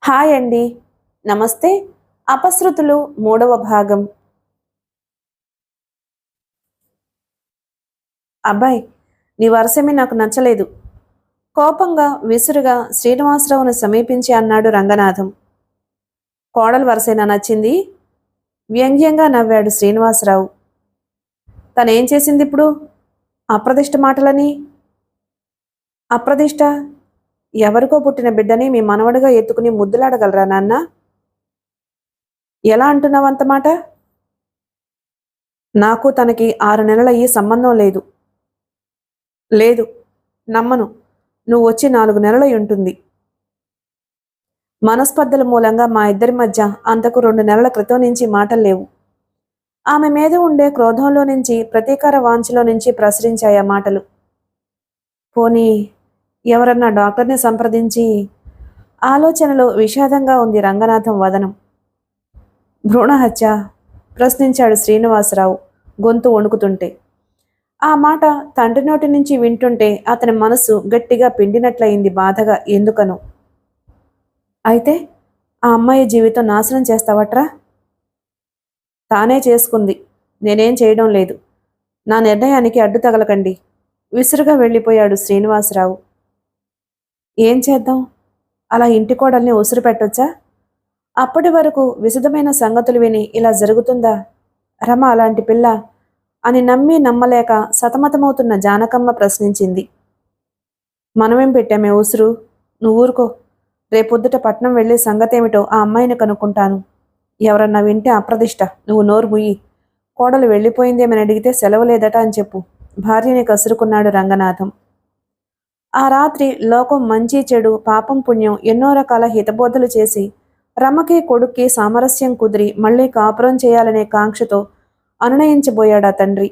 Hi అండి. నమస్తే. అపశృతులు మూడవ భాగం. అబ్బాయ్, నీ వరసేమీ నాకు నచ్చలేదు. కోపంగా, విసురుగా శ్రీనివాసరావును సమీపించి అన్నాడు రంగనాథం. కోడలు వరసేనా నచ్చింది? వ్యంగ్యంగా నవ్వాడు శ్రీనివాసరావు. తనేం చేసిందిప్పుడు? అప్రదిష్ట మాటలని? అప్రదిష్ట? ఎవరికో పుట్టిన బిడ్డని మీ మనవడిగా ఎత్తుకుని ముద్దులాడగలరా నాన్న? ఎలా అంటున్నావంత మాట? నాకు తనకి 6 నెలలయ్యి సంబంధం లేదు. లేదు, నమ్మను. నువ్వొచ్చి 4 నెలలై ఉంటుంది. మనస్పర్ధల మూలంగా మా ఇద్దరి మధ్య అంతకు 2 నెలల క్రితం నుంచి మాటల్లేవు. ఆమె మీద ఉండే క్రోధంలో నుంచి, ప్రతీకార వాంఛలో నుంచి ప్రసరించాయి ఆ మాటలు. పోనీ ఎవరన్నా డాక్టర్ని సంప్రదించి... ఆలోచనలో విషాదంగా ఉంది రంగనాథం వదనం. భ్రూణహత్య? ప్రశ్నించాడు శ్రీనివాసరావు గొంతు వణుకుతుంటే. ఆ మాట తండ్రి నోటి నుంచి వింటుంటే అతని మనసు గట్టిగా పిండినట్లయింది బాధగా ఎందుకనో. అయితే ఆ అమ్మాయి జీవితం నాశనం చేస్తావట్రా? తానే చేసుకుంది, నేనేం చేయడం లేదు. నా నిర్ణయానికి అడ్డు తగలకండి. విసురుగా వెళ్ళిపోయాడు శ్రీనివాసరావు. ఏం చేద్దాం? అలా ఇంటి కోడల్ని ఉసురు పెట్టొచ్చా? అప్పటి వరకు విశదమైన సంగతులు విని ఇలా జరుగుతుందా? రమ అలాంటి పిల్ల అని నమ్మి నమ్మలేక సతమతమవుతున్న జానకమ్మ ప్రశ్నించింది. మనమేం పెట్టామే ఉసురు? నువ్వు ఊరుకో. రేపొద్దుట పట్నం వెళ్ళి సంగతేమిటో ఆ అమ్మాయిని కనుక్కుంటాను. ఎవరన్నా వింటే అప్రదిష్ట. నువ్వు నోరు ముయ్యి. కోడలు వెళ్ళిపోయిందేమని అడిగితే సెలవు లేదట అని చెప్పు. భార్యని కసురుకున్నాడు రంగనాథం. ఆ రాత్రి లోకం మంచి చెడు, పాపం పుణ్యం ఎన్నో రకాల హితబోధలు చేసి రమకి కొడుక్కి సామరస్యం కుదిరి మళ్లీ కాపురం చేయాలనే కాంక్షతో అనునయించబోయాడా తండ్రి.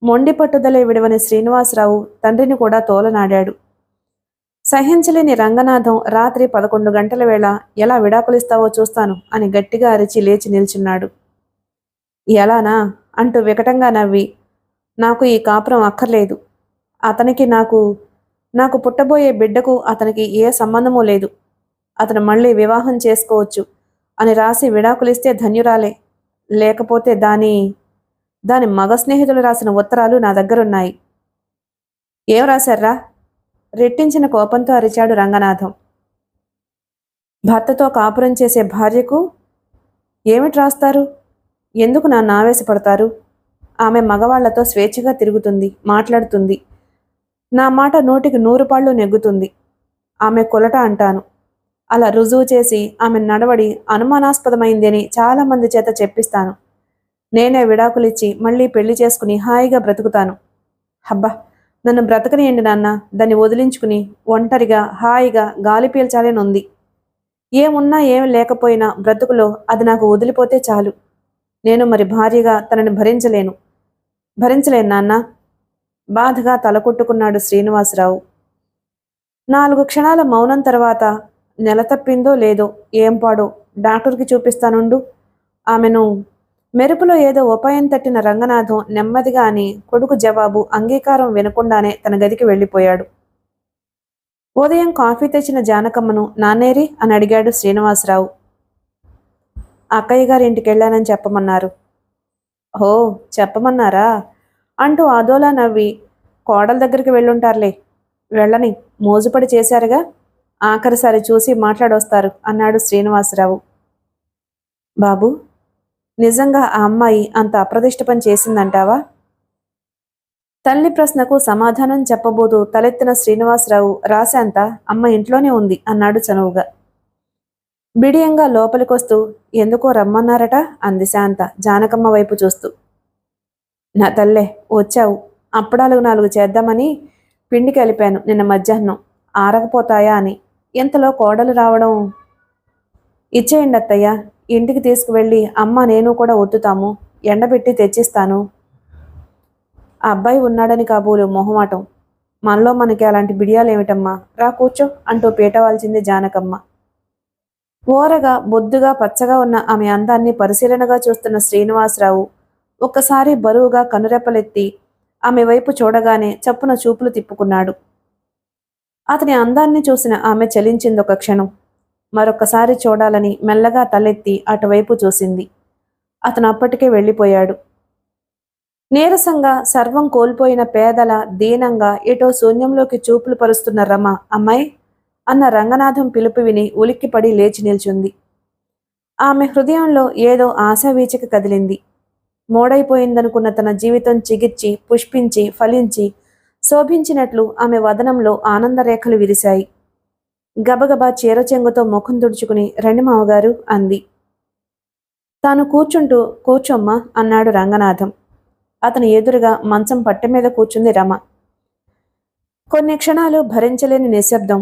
మొండి పట్టుదలే విడవని శ్రీనివాసరావు తండ్రిని కూడా తోలనాడాడు. సహించలేని రంగనాథం రాత్రి 11 గంటల వేళ ఎలా విడాకులిస్తావో చూస్తాను అని గట్టిగా అరిచి లేచి నిల్చున్నాడు. ఎలానా అంటూ వికటంగా నవ్వి, నాకు ఈ కాపురం అక్కర్లేదు. అతనికి నాకు పుట్టబోయే బిడ్డకు అతనికి ఏ సంబంధమూ లేదు. అతను మళ్ళీ వివాహం చేసుకోవచ్చు అని రాసి విడాకులిస్తే ధన్యురాలే. లేకపోతే దాని మగ స్నేహితులు రాసిన ఉత్తరాలు నా దగ్గరున్నాయి. ఏం రాశారా? రెట్టించిన కోపంతో అరిచాడు రంగనాథం. భర్తతో కాపురం చేసే భార్యకు ఏమిటి రాస్తారు? ఎందుకు నన్ను ఆవేశపడతారు? ఆమె మగవాళ్లతో స్వేచ్ఛగా తిరుగుతుంది, మాట్లాడుతుంది. నా మాట 100కి 100 పాళ్ళు నెగ్గుతుంది. ఆమె కొలట అంటాను. అలా రుజువు చేసి ఆమె నడవడి అనుమానాస్పదమైందని చాలామంది చేత చెప్పిస్తాను. నేనే విడాకులిచ్చి మళ్ళీ పెళ్లి చేసుకుని హాయిగా బ్రతుకుతాను. హబ్బా, నన్ను బ్రతకనియండి నాన్న. దాన్ని వదిలించుకుని ఒంటరిగా హాయిగా గాలి పీల్చాలనుంది. ఏమున్నా ఏమి లేకపోయినా బ్రతుకులో అది నాకు వదిలిపోతే చాలు. నేను మరి భార్యగా తనని భరించలేను నాన్న. బాధగా తలకొట్టుకున్నాడు శ్రీనివాసరావు. 4 క్షణాల మౌనం తర్వాత నెల తప్పిందో లేదో ఏం పాడో డాక్టర్కి చూపిస్తానుండు. ఆమెను మెరుపులో ఏదో ఉపాయం తట్టిన రంగనాథం నెమ్మదిగా అని కొడుకు జవాబు అంగీకారం వినకుండానే తన గదికి వెళ్ళిపోయాడు. ఉదయం కాఫీ తెచ్చిన జానకమ్మను నాన్నేరి అని అడిగాడు శ్రీనివాసరావు. అక్కయ్య గారి ఇంటికి వెళ్ళానని చెప్పమన్నారు. ఓ, చెప్పమన్నారా అంటూ అదోలా నవ్వి, కోడల దగ్గరికి వెళ్ళుంటారులే. వెళ్ళని, మోజుపడి చేశారుగా, ఆఖరిసారి చూసి మాట్లాడొస్తారు అన్నాడు శ్రీనివాసరావు. బాబు, నిజంగా ఆ అమ్మాయి అంత అప్రదిష్ట పని చేసిందంటావా? తల్లి ప్రశ్నకు సమాధానం చెప్పబోతూ తలెత్తిన శ్రీనివాసరావు రాశాంత అమ్మ ఇంట్లోనే ఉంది అన్నాడు చనువుగా. బిడియంగా లోపలికొస్తూ ఎందుకో రమ్మన్నారట అంది శాంత జానకమ్మ వైపు చూస్తూ. నా తల్లే, వచ్చావు. అప్పడాలు 4 చేద్దామని పిండి కలిపాను నిన్న మధ్యాహ్నం, ఆరకపోతాయా అని. ఇంతలో కోడలు రావడం. ఇచ్చేయండి అత్తయ్య, ఇంటికి తీసుకువెళ్ళి అమ్మ నేను కూడా ఒత్తుతాము, ఎండబెట్టి తెచ్చిస్తాను. ఆ అబ్బాయి ఉన్నాడని కాబోలు మొహమాటం. మనలో మనకి అలాంటి బిడియాలేమిటమ్మా, రా కూర్చో అంటూ పీటవాల్చింది జానకమ్మ. ఓరగా బొద్దుగా పచ్చగా ఉన్న ఆమె అందాన్ని పరిశీలనగా చూస్తున్న శ్రీనివాసరావు ఒక్కసారి బరువుగా కనురెప్పలెత్తి ఆమె వైపు చూడగానే చప్పున చూపులు తిప్పుకున్నాడు. అతని అందాన్ని చూసిన ఆమె చలించిందొక క్షణం. మరొక్కసారి చూడాలని మెల్లగా తలెత్తి అటువైపు చూసింది. అతను అప్పటికే వెళ్ళిపోయాడు. నీరసంగా సర్వం కోల్పోయిన పేదల దీనంగా ఎటో శూన్యంలోకి చూపులు పరుస్తున్న రమ అమ్మాయి అన్న రంగనాథం పిలుపు విని ఉలిక్కిపడి లేచి నిల్చుంది. ఆమె హృదయంలో ఏదో ఆశావీచిక కదిలింది. మోడైపోయిందనుకున్న తన జీవితం చిగిర్చి పుష్పించి ఫలించి శోభించినట్లు ఆమె వదనంలో ఆనందరేఖలు విరిశాయి. గబగబా చీరచెంగుతో ముఖం తుడుచుకుని రండి మావగారు అంది. తాను కూర్చుంటూ కూర్చోమ్మా అన్నాడు రంగనాథం. అతని ఎదురుగా మంచం పట్టె మీద కూర్చుంది రమ. కొన్ని క్షణాలు భరించలేని నిశ్శబ్దం,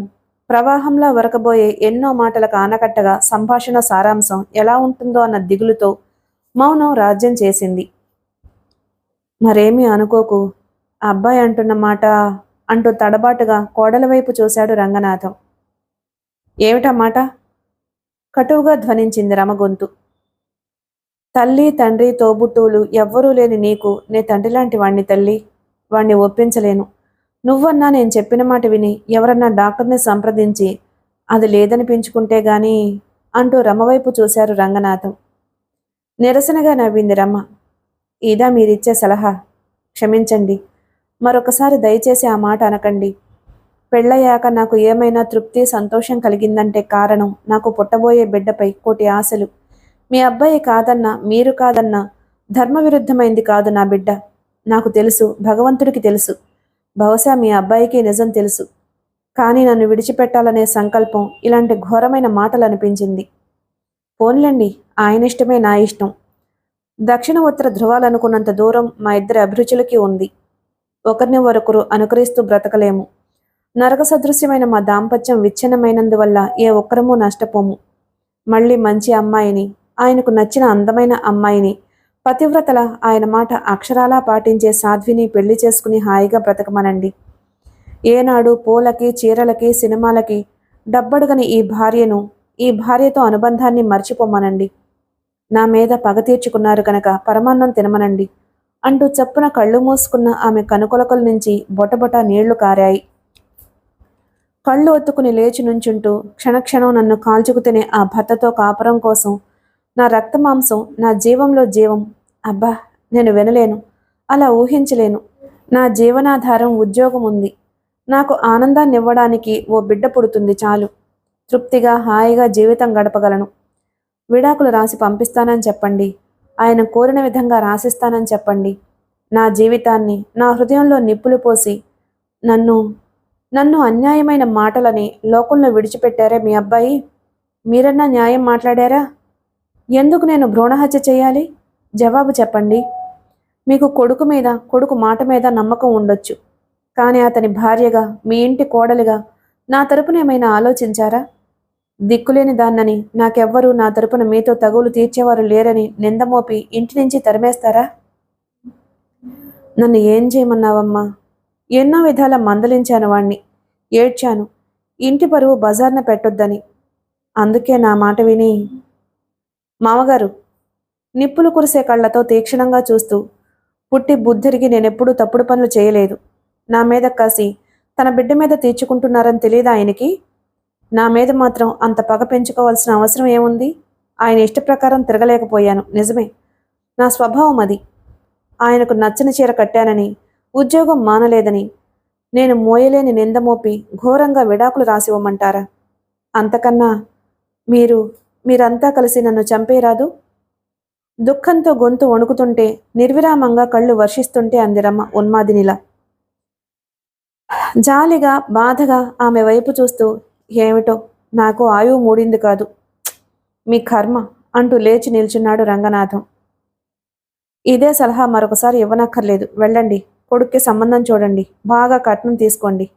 ప్రవాహంలా వరకబోయే ఎన్నో మాటలకు ఆనకట్టగా సంభాషణ సారాంశం ఎలా ఉంటుందో అన్న దిగులుతో మౌనం రాజ్యం చేసింది. మరేమీ అనుకోకు, అబ్బాయి అంటున్న మాట అంటూ తడబాటుగా కోడల వైపు చూశాడు రంగనాథం. ఏమిటా మాట? కటువుగా ధ్వనించింది రమ గొంతు. తల్లి తండ్రి తోబుట్టువులు ఎవ్వరూ లేని నీకు నే తండ్రిలాంటి వాణ్ణి తల్లి, వాణ్ణి ఒప్పించలేను. నువ్వన్నా నేను చెప్పిన మాట విని ఎవరన్నా డాక్టర్ని సంప్రదించి అది లేదనిపించుకుంటే గాని అంటూ రమవైపు చూశారు రంగనాథం. నిరసనగా నవ్వింది రమ. ఇదా మీరిచ్చే సలహా? క్షమించండి, మరొకసారి దయచేసి ఆ మాట అనకండి. పెళ్ళయ్యాక నాకు ఏమైనా తృప్తి సంతోషం కలిగిందంటే కారణం నాకు పుట్టబోయే బిడ్డపై కోటి ఆశలు. మీ అబ్బాయి కాదన్నా మీరు కాదన్నా ధర్మవిరుద్ధమైంది కాదు నా బిడ్డ. నాకు తెలుసు, భగవంతుడికి తెలుసు, బహుశా మీ అబ్బాయికి నిజం తెలుసు. కానీ నన్ను విడిచిపెట్టాలనే సంకల్పం ఇలాంటి ఘోరమైన మాటలు అనిపించింది. పోన్లండి, ఆయన ఇష్టమే నా ఇష్టం. దక్షిణ ఉత్తర ధ్రువాలనుకున్నంత దూరం మా ఇద్దరి అభిరుచులకి ఉంది. ఒకరిని ఒకరు అనుకరిస్తూ బ్రతకలేము. నరక సదృశ్యమైన మా దాంపత్యం విచ్ఛిన్నమైనందువల్ల ఏ ఒక్కరమూ నష్టపోము. మళ్ళీ మంచి అమ్మాయిని, ఆయనకు నచ్చిన అందమైన అమ్మాయిని, పతివ్రతల ఆయన మాట అక్షరాలా పాటించే సాధ్విని పెళ్లి చేసుకుని హాయిగా బ్రతకమనండి. ఏనాడు పూలకి చీరలకి సినిమాలకి డబ్బడుగని ఈ భార్యతో అనుబంధాన్ని మర్చిపోమనండి. నా మీద పగ తీర్చుకున్నారు కనుక పరమాన్నం తినమనండి అంటూ చప్పున కళ్ళు మూసుకున్న ఆమె కనుకొలకల నుంచి బొటబొట నీళ్లు కారాయి. కళ్ళు ఒత్తుకుని లేచి నుంచుంటూ క్షణక్షణం నన్ను కాల్చుకు తినే ఆ భర్తతో కాపురం కోసం నా రక్తమాంసం, నా జీవంలో జీవం. అబ్బా, నేను వినలేను, అలా ఊహించలేను. నా జీవనాధారం ఉద్యోగం ఉంది. నాకు ఆనందాన్ని ఇవ్వడానికి ఓ బిడ్డ పుడుతుంది చాలు. తృప్తిగా హాయిగా జీవితం గడపగలను. విడాకులు రాసి పంపిస్తానని చెప్పండి. ఆయన కోరిన విధంగా రాసిస్తానని చెప్పండి. నా జీవితాన్ని, నా హృదయంలో నిప్పులు పోసి నన్ను అన్యాయమైన మాటలని లోకంలో విడిచిపెట్టారే మీ అబ్బాయి. మీరన్నా న్యాయం మాట్లాడారా? ఎందుకు నేను భ్రూణహత్య చేయాలి? జవాబు చెప్పండి. మీకు కొడుకు మాట మీద నమ్మకం ఉండొచ్చు. కానీ అతని భార్యగా, మీ ఇంటి కోడలిగా నా తరపున ఏమైనా ఆలోచించారా? దిక్కులేని దాన్నని, నాకెవ్వరూ నా తరపున మీతో తగులు తీర్చేవారు లేరని నిందమోపి ఇంటి నుంచి తరిమేస్తారా? నన్ను ఏం చేయమన్నావమ్మా? ఎన్నో విధాల మందలించాను వాణ్ణి, ఏడ్చాను, ఇంటి పరువు బజార్న పెట్టొద్దని. అందుకే నా మాట విని. మామగారు, నిప్పులు కురిసే కళ్ళతో తీక్షణంగా చూస్తూ, పుట్టి బుద్ధిరిగి నేనెప్పుడూ తప్పుడు పనులు చేయలేదు. నా మీద కసి తన బిడ్డ మీద తీర్చుకుంటున్నారని తెలియదా ఆయనకి? నా మీద మాత్రం అంత పగ పెంచుకోవాల్సిన అవసరం ఏముంది? ఆయన ఇష్ట ప్రకారం తిరగలేకపోయాను, నిజమే. నా స్వభావం అది. ఆయనకు నచ్చని చీర కట్టానని, ఉద్యోగం మానలేదని నేను మోయలేని నిందమోపి ఘోరంగా విడాకులు రాసివ్వమంటారా? అంతకన్నా మీరంతా కలిసి నన్ను చంపేరాదు? దుఃఖంతో గొంతు వణుకుతుంటే, నిర్విరామంగా కళ్ళు వర్షిస్తుంటే అందిరమ్మ ఉన్మాదినిలా. జాలిగా బాధగా ఆమె వైపు చూస్తూ, ఏమిటో నాకు ఆయువు మూడింది కాదు, మీ కర్మ అంటూ లేచి నిల్చున్నాడు రంగనాథం. ఇదే సలహా మరొకసారి ఇవ్వనక్కర్లేదు. వెళ్ళండి, కొడుక్కి సంబంధం చూడండి, బాగా కట్నం తీసుకోండి.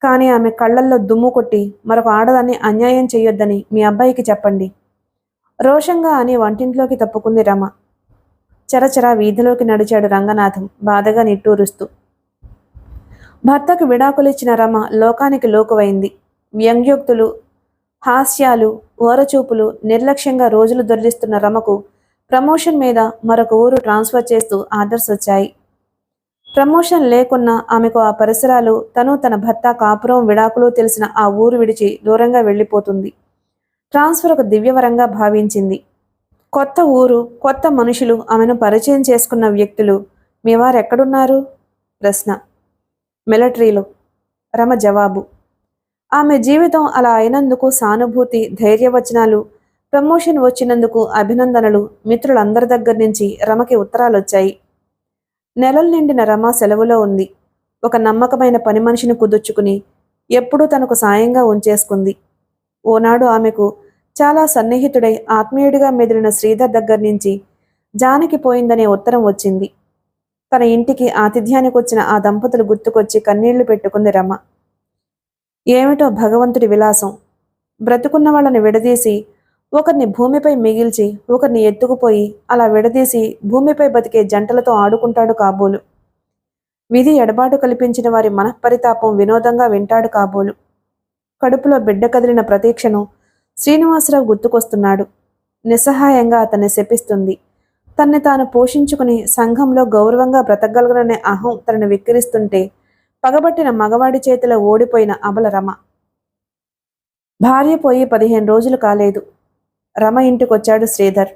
కానీ ఆమె కళ్ళల్లో దుమ్ము కొట్టి మరొక ఆడదాన్ని అన్యాయం చెయ్యొద్దని మీ అబ్బాయికి చెప్పండి. రోషంగా అని వంటింట్లోకి తప్పుకుంది రమ. చరచరా వీధిలోకి నడిచాడు రంగనాథం బాధగా నిట్టూరుస్తూ. భర్తకు విడాకులిచ్చిన రమ లోకానికి లోకువైంది. వ్యంగ్యోక్తులు, హాస్యాలు, ఓరచూపులు నిర్లక్ష్యంగా రోజులు దొర్లిస్తున్న రమకు ప్రమోషన్ మీద మరొక ఊరు ట్రాన్స్ఫర్ చేస్తూ ఆర్డర్స్ వచ్చాయి. ప్రమోషన్ లేకున్నా ఆమెకు ఆ పరిసరాలు, తను తన భర్త కాపురం విడాకులు తెలిసిన ఆ ఊరు విడిచి దూరంగా వెళ్ళిపోతుంది. ట్రాన్స్ఫర్ ఒక దివ్యవరంగా భావించింది. కొత్త ఊరు, కొత్త మనుషులు, ఆమెను పరిచయం చేసుకున్న వ్యక్తులు. మీ వారెక్కడున్నారు? ప్రశ్న. మిలిటరీలో. రమ జవాబు. ఆమె జీవితం అలా అయినందుకు సానుభూతి, ధైర్యవచనాలు, ప్రమోషన్ వచ్చినందుకు అభినందనలు మిత్రులందరి దగ్గర నుంచి రమకి ఉత్తరాలొచ్చాయి. నెలలు నిండిన రమ సెలవులో ఉంది. ఒక నమ్మకమైన పని మనిషిని కుదుర్చుకుని ఎప్పుడూ తనకు సాయంగా ఉంచేసుకుంది. ఓనాడు ఆమెకు చాలా సన్నిహితుడై ఆత్మీయుడిగా మెదిలిన శ్రీధర్ దగ్గర నుంచి జానకి పోయిందనే ఉత్తరం వచ్చింది. తన ఇంటికి ఆతిథ్యానికి వచ్చిన ఆ దంపతులు గుర్తుకొచ్చి కన్నీళ్లు పెట్టుకుంది రమ. ఏమిటో భగవంతుడి విలాసం. బ్రతుకున్న వాళ్ళని విడదీసి ఒకరిని భూమిపై మిగిల్చి ఒకరిని ఎత్తుకుపోయి అలా విడదీసి భూమిపై బతికే జంటలతో ఆడుకుంటాడు కాబోలు. విధి ఎడబాటు కల్పించిన వారి మనఃపరితాపం వినోదంగా వింటాడు కాబోలు. కడుపులో బిడ్డ కదిలిన ప్రతీక్షను శ్రీనివాసరావు గుర్తుకొస్తున్నాడు. నిస్సహాయంగా అతన్ని శపిస్తుంది. తన్ని తాను పోషించుకుని సంఘంలో గౌరవంగా బ్రతకగలగనే అహం తనను విక్కిరిస్తుంటే పగబట్టిన మగవాడి చేతిలో ఓడిపోయిన అబల రమ. భార్య పోయి 15 రోజులు కాలేదు. రమ ఇంటికొచ్చాడు శ్రీధర్.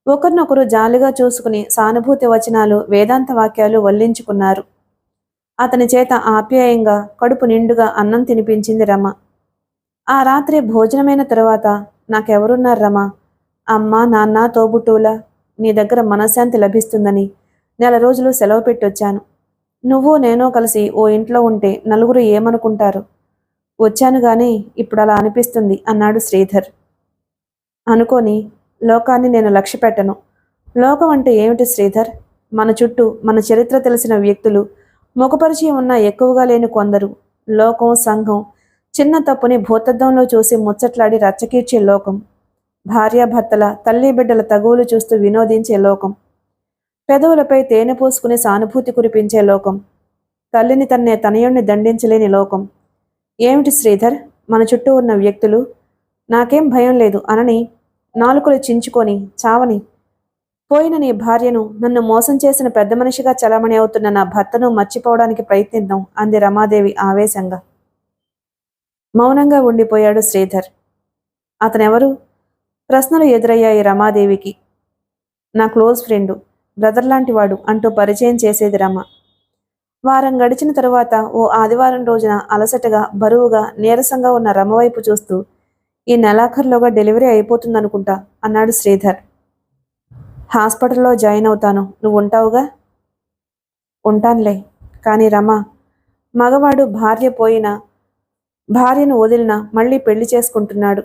ఒకరినొకరు జాలిగా చూసుకుని సానుభూతి వచనాలు, వేదాంత వాక్యాలు వల్లించుకున్నారు. అతని చేత ఆప్యాయంగా కడుపు నిండుగా అన్నం తినిపించింది రమ. ఆ రాత్రి భోజనమైన తరువాత, నాకెవరున్నారు రమ? అమ్మ, నాన్న, తోబుట్టువులా? నీ దగ్గర మనశ్శాంతి లభిస్తుందని 4 రోజులు సెలవు పెట్టొచ్చాను. నువ్వు నేను కలిసి ఓ ఇంట్లో ఉంటే నలుగురు ఏమనుకుంటారు? వచ్చాను గాని ఇప్పుడు అలా అనిపిస్తుంది అన్నాడు శ్రీధర్. అనుకోని, లోకాన్ని నేను లక్ష్య పెట్టను. లోకం అంటే ఏమిటి శ్రీధర్? మన చుట్టూ మన చరిత్ర తెలిసిన వ్యక్తులు, ముఖపరిచయం ఉన్న ఎక్కువగా లేని కొందరు. లోకం, సంఘం చిన్న తప్పుని భూతద్దంలో చూసి ముచ్చట్లాడి రచ్చకీర్చే లోకం. భార్యాభర్తల, తల్లి బిడ్డల తగువులు చూస్తూ వినోదించే లోకం. పెదవులపై తేనె పోసుకుని సానుభూతి కురిపించే లోకం. తల్లిని తన్నే తనయుణ్ణి దండించలేని లోకం. ఏమిటి శ్రీధర్, మన చుట్టూ ఉన్న వ్యక్తులు? నాకేం భయం లేదు అనని, నాలుకలు చించుకొని చావని. పోయిన నీ భార్యను, నన్ను మోసం చేసిన పెద్ద మనిషిగా చలామణి అవుతున్న నా భర్తను మర్చిపోవడానికి ప్రయత్నిద్దాం అంది రమాదేవి ఆవేశంగా. మౌనంగా ఉండిపోయాడు శ్రీధర్. అతనెవరు? ప్రశ్నలు ఎదురయ్యాయి రమాదేవికి. నా క్లోజ్ ఫ్రెండు, బ్రదర్ లాంటివాడు అంటూ పరిచయం చేసేది రమ. వారం గడిచిన తరువాత ఓ ఆదివారం రోజున అలసటగా, బరువుగా, నీరసంగా ఉన్న రమ వైపు చూస్తూ, ఈ నెలాఖరులోగా డెలివరీ అయిపోతుందనుకుంటా అన్నాడు శ్రీధర్. హాస్పిటల్లో జాయిన్ అవుతాను, నువ్వు ఉంటావుగా? ఉంటానులే. కానీ రమ, మగవాడు భార్యను వదిలినా మళ్ళీ పెళ్లి చేసుకుంటున్నాడు.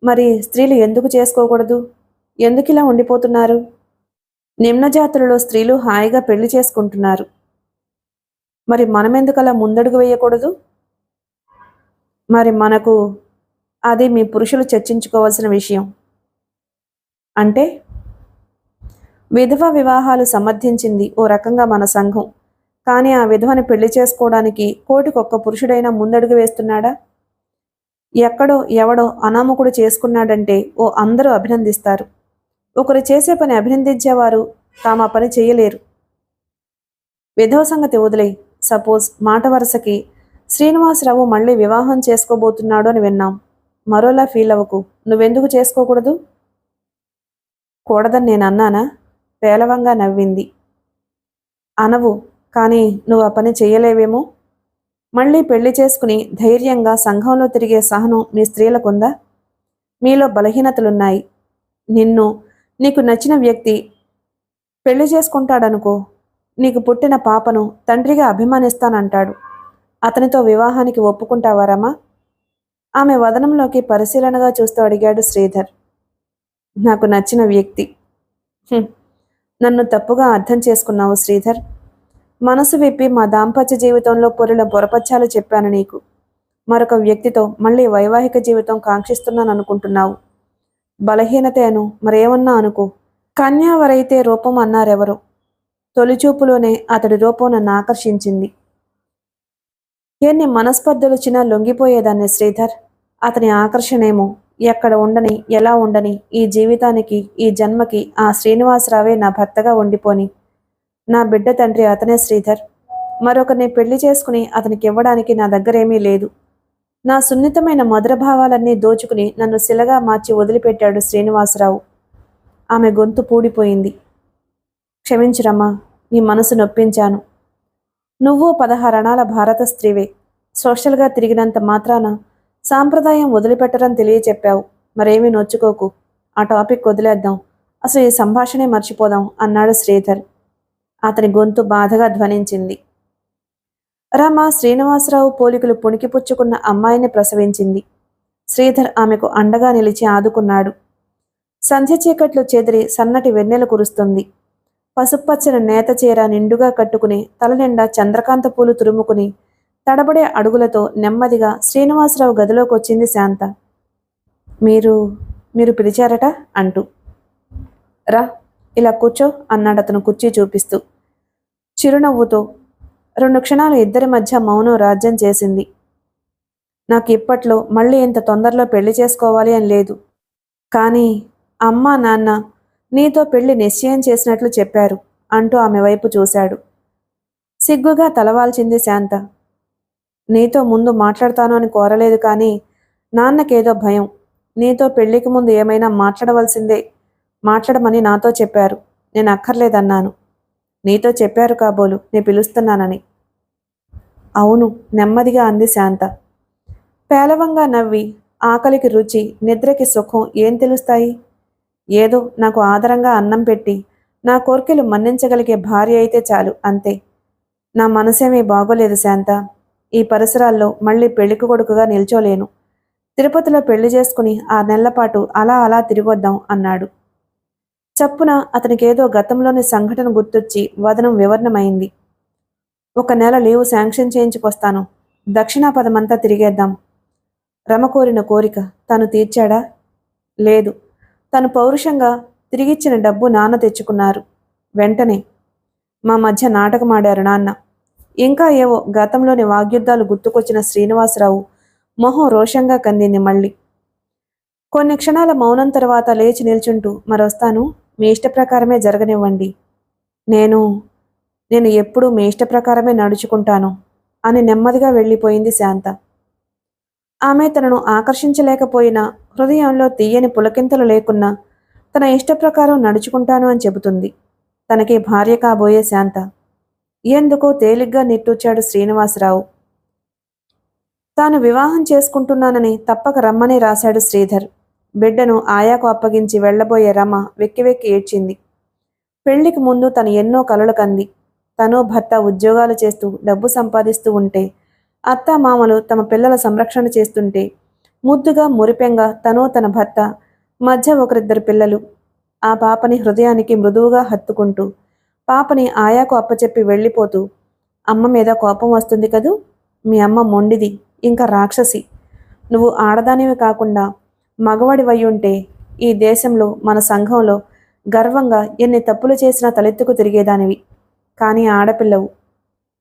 మరి స్త్రీలు ఎందుకు చేసుకోకూడదు? ఎందుకిలా ఉండిపోతున్నారు? నిమ్నజాతులలో స్త్రీలు హాయిగా పెళ్లి చేసుకుంటున్నారు. మరి మనమెందుకలా ముందడుగు వేయకూడదు? మరి మనకు అది మీ పురుషులు చర్చించుకోవాల్సిన విషయం. అంటే విధవ వివాహాలు సమర్థించింది ఓ రకంగా మన సంఘం. కానీ ఆ విధవని పెళ్లి చేసుకోవడానికి కోటికొక్క పురుషుడైనా ముందడుగు వేస్తున్నాడా? ఎక్కడో ఎవడో అనామకుడు చేసుకున్నాడంటే ఓ అందరూ అభినందిస్తారు. ఒకరు చేసే పని అభినందించేవారు తాము ఆ పని చేయలేరు. విధవ సంగతి వదిలే. సపోజ్ మాట వరుసకి శ్రీనివాసరావు మళ్ళీ వివాహం చేసుకోబోతున్నాడు అని విన్నాం. మరోలా ఫీల్ అవ్వకు. నువ్వెందుకు చేసుకోకూడదు? కూడదని నేను అన్నానా? పేలవంగా నవ్వింది. అనవు, కానీ నువ్వు ఆ పని చెయ్యలేవేమో. మళ్ళీ పెళ్లి చేసుకుని ధైర్యంగా సంఘంలో తిరిగే సహనం మీ స్త్రీలకుందా? మీలో బలహీనతలున్నాయి. నీకు నచ్చిన వ్యక్తి పెళ్లి చేసుకుంటాడనుకో, నీకు పుట్టిన పాపను తండ్రిగా అభిమానిస్తానంటాడు. అతనితో వివాహానికి ఒప్పుకుంటావా రమా? ఆమె వదనంలోకి పరిశీలనగా చూస్తూ అడిగాడు శ్రీధర్. నాకు నచ్చిన వ్యక్తి. నన్ను తప్పుగా అర్థం చేసుకున్నావు శ్రీధర్. మనసు విప్పి మా దాంపత్య జీవితంలో పొరిన పొరపచ్చాలు చెప్పాను నీకు. మరొక వ్యక్తితో మళ్ళీ వైవాహిక జీవితం కాంక్షిస్తున్నాను అనుకుంటున్నావు. బలహీనతే అను, మరేమన్నా అనుకో. కన్యావరైతే రూపం అన్నారెవరో. తొలిచూపులోనే అతడి రూపం నన్ను ఆకర్షించింది. ఎన్ని మనస్పర్ధలొచ్చినా లొంగిపోయేదాన్ని శ్రీధర్. అతని ఆకర్షణేమో. ఎక్కడ ఉండని, ఎలా ఉండని, ఈ జీవితానికి, ఈ జన్మకి ఆ శ్రీనివాసరావే నా భర్తగా ఉండిపోని. నా బిడ్డ తండ్రి అతనే శ్రీధర్. మరొకరిని పెళ్లి చేసుకుని అతనికి ఇవ్వడానికి నా దగ్గరేమీ లేదు. నా సున్నితమైన మధుర భావాలన్నీ దోచుకుని నన్ను శిలగా మార్చి వదిలిపెట్టాడు శ్రీనివాసరావు. ఆమె గొంతు పూడిపోయింది. క్షమించురమ్మా, నీ మనసు నొప్పించాను. నువ్వు 16 అణాల భారత స్త్రీవే. సోషల్గా తిరిగినంత మాత్రాన సాంప్రదాయం వదిలిపెట్టరని తెలియచెప్పావు. మరేమీ నొచ్చుకోకు. ఆ టాపిక్ వదిలేద్దాం. అసలు ఈ సంభాషణే మర్చిపోదాం అన్నాడు శ్రీధర్. అతని గొంతు బాధగా ధ్వనించింది. రమ శ్రీనివాసరావు పోలికలు పుణికిపుచ్చుకున్న అమ్మాయిని ప్రసవించింది. శ్రీధర్ ఆమెకు అండగా నిలిచి ఆదుకున్నాడు. సంధ్య చీకట్లు చెదిరి సన్నటి వెన్నెల కురుస్తుంది. పసుపచ్చని నేత చీర నిండుగా కట్టుకుని తలనిండా చంద్రకాంత పూలు తురుముకుని తడబడే అడుగులతో నెమ్మదిగా శ్రీనివాసరావు గదిలోకి వచ్చింది శాంత. మీరు పిలిచారట అంటూ. రా, ఇలా కూర్చో అన్నాడు అతను కుర్చీ చూపిస్తూ. చిరునవ్వుతో 2 క్షణాలు ఇద్దరి మధ్య మౌనం రాజ్యం చేసింది. నాకు ఇప్పట్లో మళ్ళీ ఇంత తొందరలో పెళ్లి చేసుకోవాలి అని లేదు. కానీ అమ్మా నాన్న నీతో పెళ్లి నిశ్చయం చేసినట్లు చెప్పారు అంటూ ఆమె వైపు చూశాడు. సిగ్గుగా తలవాల్చింది శాంత. నీతో ముందు మాట్లాడతాను అని కోరలేదు, కానీ నాన్నకేదో భయం. నీతో పెళ్లికి ముందు ఏమైనా మాట్లాడవలసిందే, మాట్లాడమని నాతో చెప్పారు. నేను అక్కర్లేదన్నాను. నీతో చెప్పారు కాబోలు నేను పిలుస్తున్నానని. అవును, నెమ్మదిగా అంది శాంత. పేలవంగా నవ్వి, ఆకలికి రుచి, నిద్రకి సుఖం ఏం తెలుస్తాయి? ఏదో నాకు ఆదరంగా అన్నం పెట్టి నా కోర్కెలు మన్నించగలిగే భార్య అయితే చాలు, అంతే. నా మనసేమీ బాగోలేదు శాంత. ఈ పరిసరాల్లో మళ్ళీ పెళ్లికి కొడుకుగా నిల్చోలేను. తిరుపతిలో పెళ్లి చేసుకుని 6 నెలల పాటు అలా తిరిగొద్దాం అన్నాడు. చప్పున అతనికేదో గతంలోని సంఘటన గుర్తొచ్చి వదనం వివర్ణమైంది. 1 నెల లీవు శాంక్షన్ చేయించుకొస్తాను. దక్షిణాపదమంతా తిరిగేద్దాం. రమ కోరిన కోరిక తను తీర్చాడా? లేదు. తను పౌరుషంగా తిరిగిచ్చిన డబ్బు నాన్న తెచ్చుకున్నారు. వెంటనే మా మధ్య నాటకమాడారు నాన్న. ఇంకా ఏవో గతంలోని వాగ్యుద్ధాలు గుర్తుకొచ్చిన శ్రీనివాసరావు మొహం రోషంగా కందింది మళ్ళీ. కొన్ని క్షణాల మౌనం తర్వాత లేచి నిల్చుంటూ, మరొస్తాను, మీ ఇష్ట ప్రకారమే జరగనివ్వండి. నేను ఎప్పుడూ మీ ఇష్ట ప్రకారమే నడుచుకుంటాను అని నెమ్మదిగా వెళ్ళిపోయింది శాంత. ఆమె తనను ఆకర్షించలేకపోయినా, హృదయంలో తీయని పులకింతలు లేకున్నా తన ఇష్ట ప్రకారం నడుచుకుంటాను అని చెబుతుంది. తనకి భార్య కాబోయే శాంత. ఎందుకో తేలిగ్గా నిట్టూర్చాడు శ్రీనివాసరావు. తాను వివాహం చేసుకుంటున్నానని తప్పక రమ్మని రాశాడు శ్రీధర్. బిడ్డను ఆయాకు అప్పగించి వెళ్లబోయే రమ వెక్కి వెక్కి ఏడ్చింది. పెళ్లికి ముందు తను ఎన్నో కలలు కంది. తను భర్త ఉద్యోగాలు చేస్తూ డబ్బు సంపాదిస్తూ ఉంటే, అత్తా మామలు తమ పిల్లల సంరక్షణ చేస్తుంటే, ముద్దుగా మురిపెంగా తను తన భర్త మధ్య 1-2 పిల్లలు. ఆ పాపని హృదయానికి మృదువుగా హత్తుకుంటూ, పాపని ఆయాకు అప్పచెప్పి వెళ్ళిపోతూ, అమ్మ మీద కోపం వస్తుంది కదూ, మీ అమ్మ మొండిది, ఇంకా రాక్షసి. నువ్వు ఆడదానివి కాకుండా మగవాడివయ్యుంటే ఈ దేశంలో మన సంఘంలో గర్వంగా ఎన్ని తప్పులు చేసినా తలెత్తుకు తిరిగేదానివి. కానీ ఆడపిల్లవు,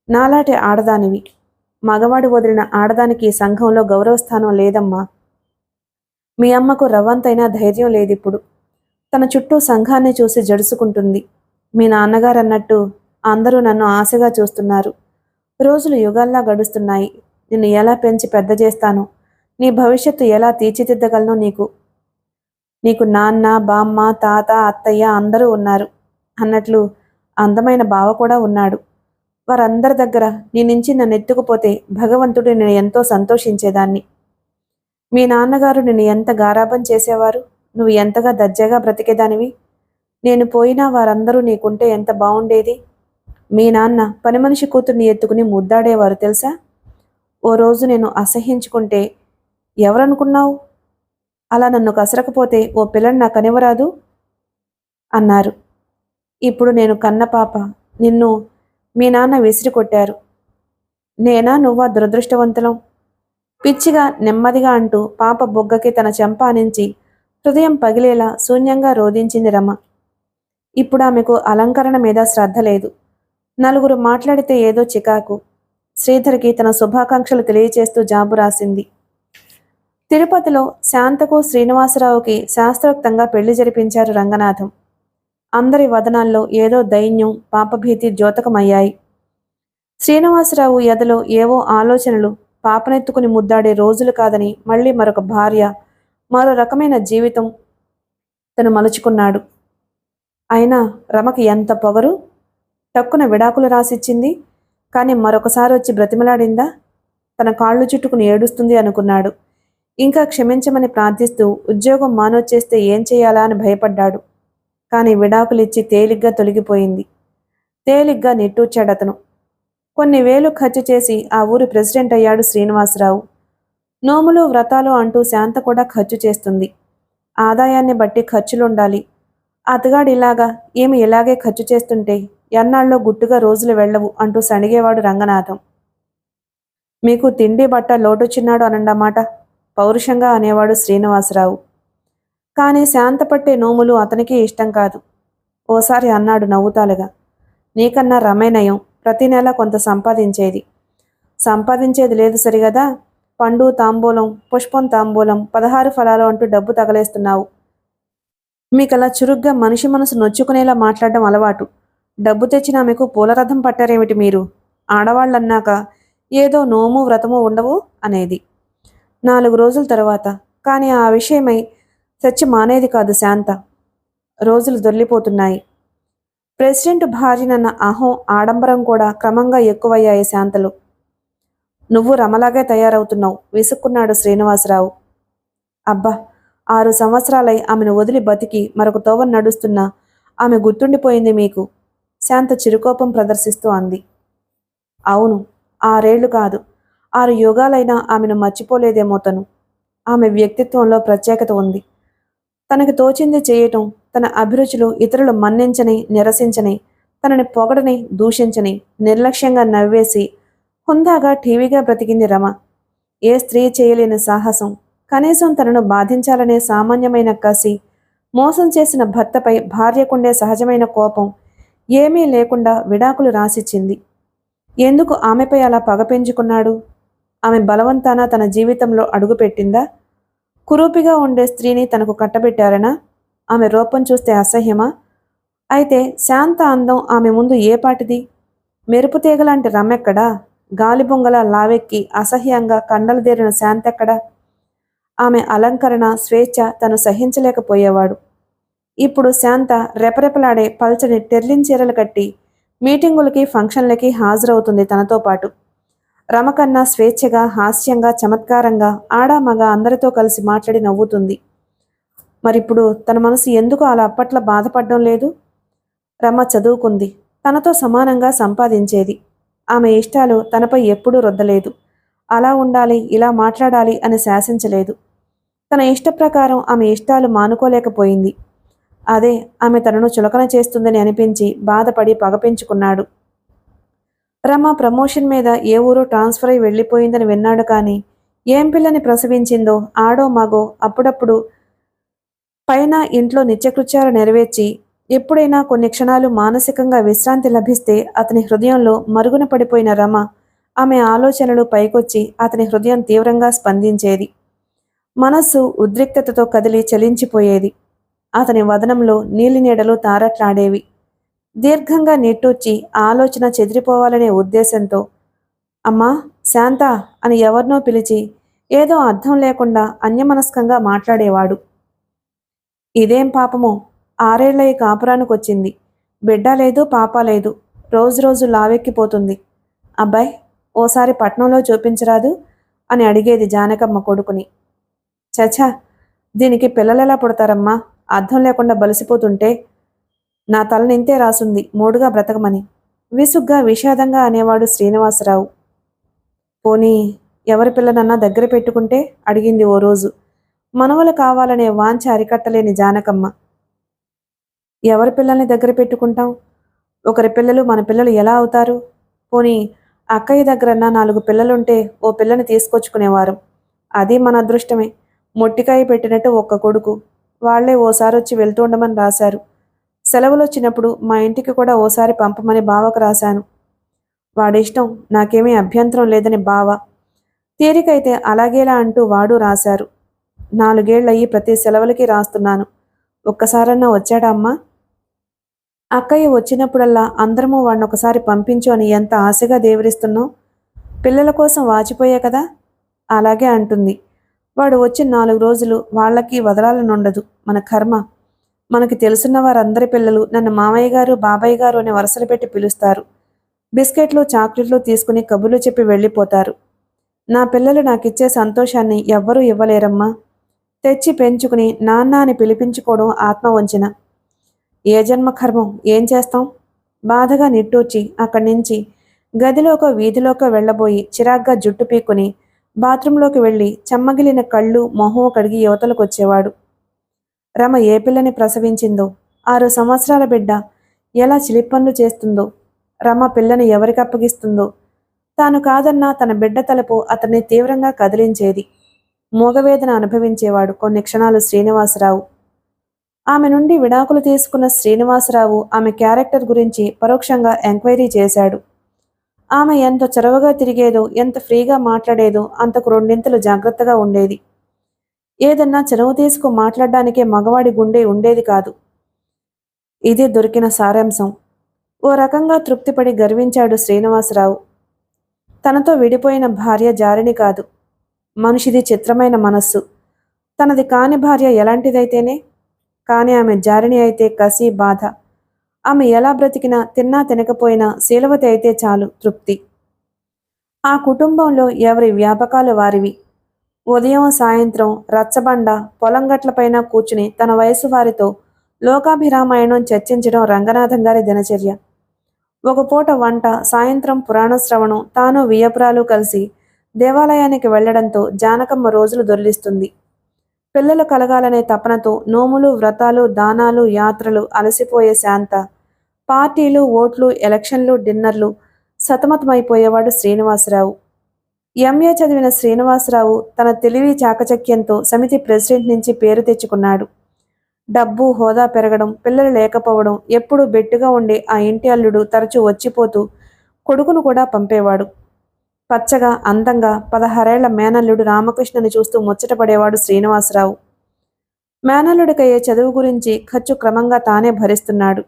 నాలాంటి ఆడదానివి. మగవాడి వదిలిన ఆడదానికి సంఘంలో గౌరవస్థానం లేదమ్మా. మీ అమ్మకు రవ్వంతైనా ధైర్యం లేదిప్పుడు. తన చుట్టూ సంఘాన్ని చూసి జడుసుకుంటుంది. మీ నాన్నగారు అన్నట్టు అందరూ నన్ను ఆశగా చూస్తున్నారు. రోజులు యుగాల్లా గడుస్తున్నాయి. నిన్ను ఎలా పెంచి పెద్ద చేస్తాను, నీ భవిష్యత్తు ఎలా తీర్చిదిద్దగలను? నీకు నాన్న, బామ్మ, తాత, అత్తయ్య అందరూ ఉన్నారు. అన్నట్లు అందమైన బావ కూడా ఉన్నాడు. వారందరి దగ్గర నీ నుంచి నన్ను ఎత్తుకుపోతే భగవంతుడు నేను ఎంతో సంతోషించేదాన్ని. మీ నాన్నగారు నిన్ను ఎంత గారాబం చేసేవారు, నువ్వు ఎంతగా దర్జాగా బ్రతికేదానివి. నేను పోయినా వారందరూ నీకుంటే ఎంత బాగుండేది. మీ నాన్న పని మనిషి కూతుర్ని ఎత్తుకుని ముద్దాడేవారు తెలుసా. ఓ రోజు నేను అసహ్యించుకుంటే ఎవరనుకున్నావు? అలా నన్ను కసరకపోతే ఓ పిల్లని నా కనివరాదు అన్నారు. ఇప్పుడు నేను కన్న పాప నిన్ను మీ నాన్న విసిరి కొట్టారు. నేనా నువ్వా దురదృష్టవంతులం? పిచ్చిగా నెమ్మదిగా అంటూ పాప బొగ్గకి తన చెంప ఆనించి హృదయం పగిలేలా శూన్యంగా రోధించింది రమ. ఇప్పుడు ఆమెకు అలంకరణ మీద శ్రద్ధ లేదు. నలుగురు మాట్లాడితే ఏదో చికాకు. శ్రీధర్కి తన శుభాకాంక్షలు తెలియచేస్తూ జాబు రాసింది. తిరుపతిలో శాంతకు శ్రీనివాసరావుకి శాస్త్రోక్తంగా పెళ్లి జరిపించారు రంగనాథం. అందరి వదనాల్లో ఏదో దైన్యం, పాపభీతి ద్యోతకమయ్యాయి. శ్రీనివాసరావు ఎదలో ఏవో ఆలోచనలు. పాపనెత్తుకుని ముద్దాడే రోజులు కాదని మళ్ళీ మరొక భార్య, మరో రకమైన జీవితం తను మలుచుకున్నాడు. అయినా రమకి ఎంత పొగరు! టక్కున విడాకులు రాసిచ్చింది. కానీ మరొకసారి వచ్చి బ్రతిమలాడిందా? తన కాళ్ళు చుట్టుకుని ఏడుస్తుంది అనుకున్నాడు. ఇంకా క్షమించమని ప్రార్థిస్తూ ఉద్యోగం మానొచ్చేస్తే ఏం చేయాలా అని భయపడ్డాడు. కానీ విడాకులిచ్చి తేలిగ్గా తొలగిపోయింది. తేలిగ్గా నిట్టూర్చాడతను. కొన్ని వేలు ఖర్చు చేసి ఆ ఊరి ప్రెసిడెంట్ అయ్యాడు శ్రీనివాసరావు. నోములు వ్రతాలు అంటూ శాంత కూడా ఖర్చు చేస్తుంది. ఆదాయాన్ని బట్టి ఖర్చులుండాలి. అతగాడిలాగా ఏమి ఇలాగే ఖర్చు చేస్తుంటే ఎన్నాళ్ళలో గుట్టుగా రోజులు వెళ్ళవు అంటూ సణిగేవాడు రంగనాథం. మీకు తిండి బట్ట లోటొచ్చినాడు అనండమాట పౌరుషంగా అనేవాడు శ్రీనివాసరావు. కానీ శాంత పట్టే నోములు అతనికి ఇష్టం కాదు. ఓసారి అన్నాడు నవ్వుతాలుగా, నీకన్నా రమేనయం, ప్రతి నెల కొంత సంపాదించేది. సంపాదించేది లేదు సరిగదా, పండు తాంబూలం, పుష్పం తాంబూలం, 16 ఫలాలు అంటూ డబ్బు తగలేస్తున్నావు. మీకలా చురుగ్గా మనిషి మనసు నొచ్చుకునేలా మాట్లాడడం అలవాటు. డబ్బు తెచ్చినా మీకు పూలరథం పట్టారేమిటి మీరు? ఆడవాళ్ళన్నాక ఏదో నోము వ్రతము ఉండవు అనేది. 4 రోజుల తరువాత కానీ ఆ విషయమై చచ్చి మానేది కాదు శాంత. రోజులు దొర్లిపోతున్నాయి. ప్రెసిడెంట్ భార్యనన్న అహం, ఆడంబరం కూడా క్రమంగా ఎక్కువయ్యాయి శాంతలు. నువ్వు రమలాగే తయారవుతున్నావు విసుక్కున్నాడు శ్రీనివాసరావు. అబ్బా, 6 సంవత్సరాలై ఆమెను వదిలి బతికి మరొక తోవ నడుస్తున్నా ఆమె గుర్తుండిపోయింది మీకు, శాంత చిరుకోపం ప్రదర్శిస్తూ అంది. అవును, 6 ఏళ్లు కాదు, 6 యుగాలైనా ఆమెను మర్చిపోలేదేమో తను. ఆమె వ్యక్తిత్వంలో ప్రత్యేకత ఉంది. తనకి తోచింది చేయటం, తన అభిరుచులు ఇతరులు మన్నించని, నిరసించని, తనని పొగడని, దూషించని, నిర్లక్ష్యంగా నవ్వేసి హుందాగా టీవీగా బ్రతికింది రమ. ఏ స్త్రీ చేయలేని సాహసం, కనీసం తనను బాధించాలనే సామాన్యమైన కసి, మోసం చేసిన భర్తపై భార్యకుండే సహజమైన కోపం ఏమీ లేకుండా విడాకులు రాసిచ్చింది. ఎందుకు ఆమెపై అలా పగ పెంచుకున్నాడు? ఆమె బలవంతాన తన జీవితంలో అడుగుపెట్టిందా? కురూపిగా ఉండే స్త్రీని తనకు కట్టబెట్టారనా? ఆమె రూపం చూస్తే అసహ్యమా? అయితే శాంత అందం ఆమె ముందు ఏపాటిది? మెరుపు తీగలాంటి రమ్మెక్కడా? గాలిబొంగల లావెక్కి అసహ్యంగా కండలదేరిన శాంతెక్కడా? ఆమె అలంకరణ, స్వేచ్ఛ తను సహించలేకపోయేవాడు. ఇప్పుడు శాంత రెపరెపలాడే పల్చని టెర్లిన్ చీరలు కట్టి మీటింగులకి, ఫంక్షన్లకి హాజరవుతుంది తనతో పాటు. రమకన్నా స్వేచ్ఛగా, హాస్యంగా, చమత్కారంగా ఆడా మగ అందరితో కలిసి మాట్లాడి నవ్వుతుంది. మరిప్పుడు తన మనసు ఎందుకు అలా అప్పట్ల బాధపడడం లేదు? రమ చదువుకుంది, తనతో సమానంగా సంపాదించేది. ఆమె ఇష్టాలు తనపై ఎప్పుడూ రుద్దలేదు. అలా ఉండాలి, ఇలా మాట్లాడాలి అని శాసించలేదు. తన ఇష్ట ప్రకారం ఆమె ఇష్టాలు మానుకోలేకపోయింది. అదే ఆమె తనను చులకన చేస్తుందని అనిపించి బాధపడి పగపెంచుకున్నాడు. రమ ప్రమోషన్ మీద ఏ ఊరో ట్రాన్స్ఫర్ అయి వెళ్ళిపోయిందని విన్నాడు. కానీ ఏం పిల్లని ప్రసవించిందో, ఆడో మగో, అప్పుడప్పుడు పైన ఇంట్లో నిత్యకృత్యాలు నెరవేర్చి ఎప్పుడైనా కొన్ని క్షణాలు మానసికంగా విశ్రాంతి లభిస్తే అతని హృదయంలో మరుగున పడిపోయిన రమ, ఆమె ఆలోచనలు పైకొచ్చి అతని హృదయం తీవ్రంగా స్పందించేది. మనస్సు ఉద్రిక్తతతో కదిలి చలించిపోయేది. అతని వదనంలో నీలినీడలు తారట్లాడేవి. దీర్ఘంగా నిట్టూర్చి ఆలోచన చెదిరిపోవాలనే ఉద్దేశంతో అమ్మా, శాంత అని ఎవరినో పిలిచి ఏదో అర్థం లేకుండా అన్యమనస్కంగా మాట్లాడేవాడు. ఇదేం పాపమో, 6 ఏళ్లయి కాపురానికొచ్చింది. బిడ్డ లేదు, పాప లేదు. రోజు రోజు లావెక్కిపోతుంది. అబ్బాయ్, ఓసారి పట్నంలో చూపించరాదు అని అడిగేది జానకమ్మ కొడుకుని. చచా, దీనికి పిల్లలెలా పుడతారమ్మా, అర్థం లేకుండా బలిసిపోతుంటే. నా తలనింతే రాసుంది మూడుగా బ్రతకమని విసుగ్గా, విషాదంగా అనేవాడు శ్రీనివాసరావు. పోనీ ఎవరి పిల్లనన్నా దగ్గర పెట్టుకుంటే అడిగింది ఓ రోజు. మనవలు కావాలనే వాంఛ అరికట్టలేని జానకమ్మ. ఎవరి పిల్లల్ని దగ్గర పెట్టుకుంటాం? ఒకరి పిల్లలు మన పిల్లలు ఎలా అవుతారు? పోనీ అక్కయ్య దగ్గరన్నా 4 పిల్లలుంటే ఓ పిల్లని తీసుకొచ్చుకునేవారు. అది మన అదృష్టమే. మొట్టికాయ పెట్టినట్టు ఒక్క కొడుకు. వాళ్లే ఓసారి వచ్చి వెళ్తూ ఉండమని రాశారు. సెలవులొచ్చినప్పుడు మా ఇంటికి కూడా ఓసారి పంపమని బావకు రాశాను. వాడిష్టం, నాకేమీ అభ్యంతరం లేదని బావ. తీరికైతే అలాగేలా అంటూ వాడు రాశారు. 4 ఏళ్లయ్యి ప్రతి సెలవులకి రాస్తున్నాను. ఒక్కసారన్నా వచ్చాడా అమ్మా? అక్కయ్య వచ్చినప్పుడల్లా అందరము వాణ్ణొకసారి పంపించు అని ఎంత ఆశగా దేవరిస్తున్నావు. పిల్లల కోసం వాచిపోయే కదా. అలాగే అంటుంది. వాడు వచ్చి 4 రోజులు వాళ్ళకి వదలాలనుండదు. మన కర్మ. మనకి తెలుసున్న వారందరి పిల్లలు నన్ను మామయ్య గారు, బాబాయ్ గారు అని వరసలు పెట్టి పిలుస్తారు. బిస్కెట్లు, చాక్లెట్లు తీసుకుని కబుర్లు చెప్పి వెళ్ళిపోతారు. నా పిల్లలు నాకిచ్చే సంతోషాన్ని ఎవ్వరూ ఇవ్వలేరమ్మా. తెచ్చి పెంచుకుని నాన్న అని పిలిపించుకోవడం ఆత్మవంచన. ఏ జన్మ కర్మం, ఏం చేస్తాం? బాధగా నిట్టూర్చి అక్కడి నుంచి గదిలోకో వీధిలోకో వెళ్ళబోయి చిరాగ్గా జుట్టు పీక్కుని బాత్రూంలోకి వెళ్ళి చెమ్మగిలిన కళ్ళు మొహం కడిగి యువతలకొచ్చేవాడు. రమ ఏ పిల్లని ప్రసవించిందో, 6 సంవత్సరాల బిడ్డ ఎలా చిలిపనులు చేస్తుందో, రమ పిల్లని ఎవరికి అప్పగిస్తుందో, తాను కాదన్నా తన బిడ్డ తలపు అతన్ని తీవ్రంగా కదిలించేది. మూగవేదన అనుభవించేవాడు కొన్ని క్షణాలు శ్రీనివాసరావు. ఆమె నుండి విడాకులు తీసుకున్న శ్రీనివాసరావు ఆమె క్యారెక్టర్ గురించి పరోక్షంగా ఎంక్వైరీ చేశాడు. ఆమె ఎంత చొరవగా తిరిగేదో, ఎంత ఫ్రీగా మాట్లాడేదో అంతకు రెండింతలు జాగ్రత్తగా ఉండేది. ఏదన్నా చనువు తీసుకు మాట్లాడడానికే మగవాడి గుండె ఉండేది కాదు. ఇది దొరికిన సారాంశం. ఓ రకంగా తృప్తిపడి గర్వించాడు శ్రీనివాసరావు. తనతో విడిపోయిన భార్య జారిని కాదు, మనిషిది చిత్రమైన మనస్సు. తనది కాని భార్య ఎలాంటిదైతేనే, కానీ ఆమె జారిని అయితే కసి, బాధ. ఆమె ఎలా బ్రతికినా, తిన్నా తినకపోయినా శీలవతి అయితే చాలు తృప్తి. ఆ కుటుంబంలో ఎవరి వ్యాపకాలు వారివి. ఉదయం సాయంత్రం రచ్చబండ పొలం గట్లపైన కూర్చుని తన వయసు వారితో లోకాభిరామాయణం చర్చించడం రంగనాథం గారి దినచర్య. ఒక పూట వంట, సాయంత్రం పురాణ శ్రవణం, తాను వియ్యపురాలు కలిసి దేవాలయానికి వెళ్లడంతో జానకమ్మ రోజులు దొర్లిస్తుంది. పిల్లలు కలగాలనే తపనతో నోములు, వ్రతాలు, దానాలు, యాత్రలు అలసిపోయే శాంత పార్టీలు, ఓట్లు, ఎలక్షన్లు, డిన్నర్లు సతమతమైపోయేవాడు శ్రీనివాసరావు. ఎంఏ చదివిన శ్రీనివాసరావు తన తెలివి చాకచక్యంతో సమితి ప్రెసిడెంట్ నుంచి పేరు తెచ్చుకున్నాడు. డబ్బు, హోదా పెరగడం, పిల్లలు లేకపోవడం, ఎప్పుడూ బెట్టుగా ఉండే ఆ ఇంటి అల్లుడు తరచూ వచ్చిపోతూ కొడుకును కూడా పంపేవాడు. పచ్చగా, అందంగా 16 ఏళ్ల మేనల్లుడు రామకృష్ణని చూస్తూ ముచ్చటపడేవాడు శ్రీనివాసరావు. మేనల్లుడికయ్యే చదువు గురించి ఖర్చు క్రమంగా తానే భరిస్తున్నాడు.